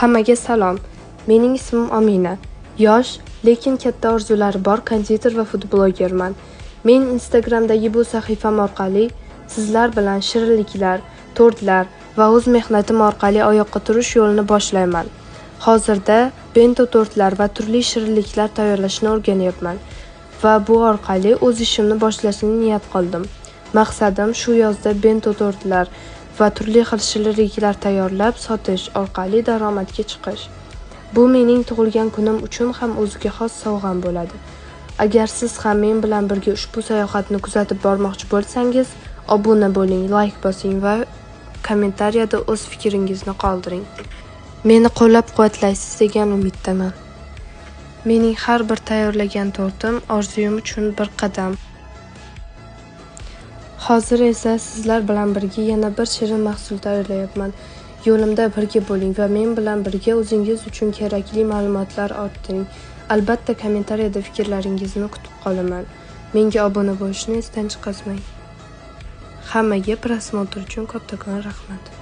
Hammaga salom. Mening ismim Amina. Yosh, lekin katta orzulari bor konditer va food blogerman. Men Instagramdagi bu sahifam orqali sizlar bilan shirinliklar, tortlar va o'z mehnatim orqali oyoqqa turish yo'lini boshlayman. Hozirda bento tortlar va turli shirinliklar tayyorlashni o'rganyapman va bu orqali o'z ishimni boshlashni niyat qildim. Maqsadim shu yozda bento tortlar va turli xil shirinliklar tayyorlab sotish orqali daromadga chiqish. Bu mening tug'ilgan kunim uchun ham o'ziga xos sovg'am bo'ladi. Agar siz ham men bilan birga ushbu sayohatni kuzatib bormoqchi bo'lsangiz, obuna bo'ling, like bosing va kommentariyada o'z fikringizni qoldiring. Meni qo'llab-quvvatlaysiz degan umiddaman. Mening har bir tayyorlagan tortim orzuyim uchun bir qadam. Hozir esa sizlar bilan birga yana bir shirin mahsul tayyorlayapman. Yo'limda birga bo'ling va men bilan birga o'zingiz uchun kerakli ma'lumotlar orttiring. Albatta kommentariyada fikrlaringizni kutib qolaman. Menga obuna bo'lishni esdan chiqarmang. Hammaga prosmotr uchun kattakon rahmat.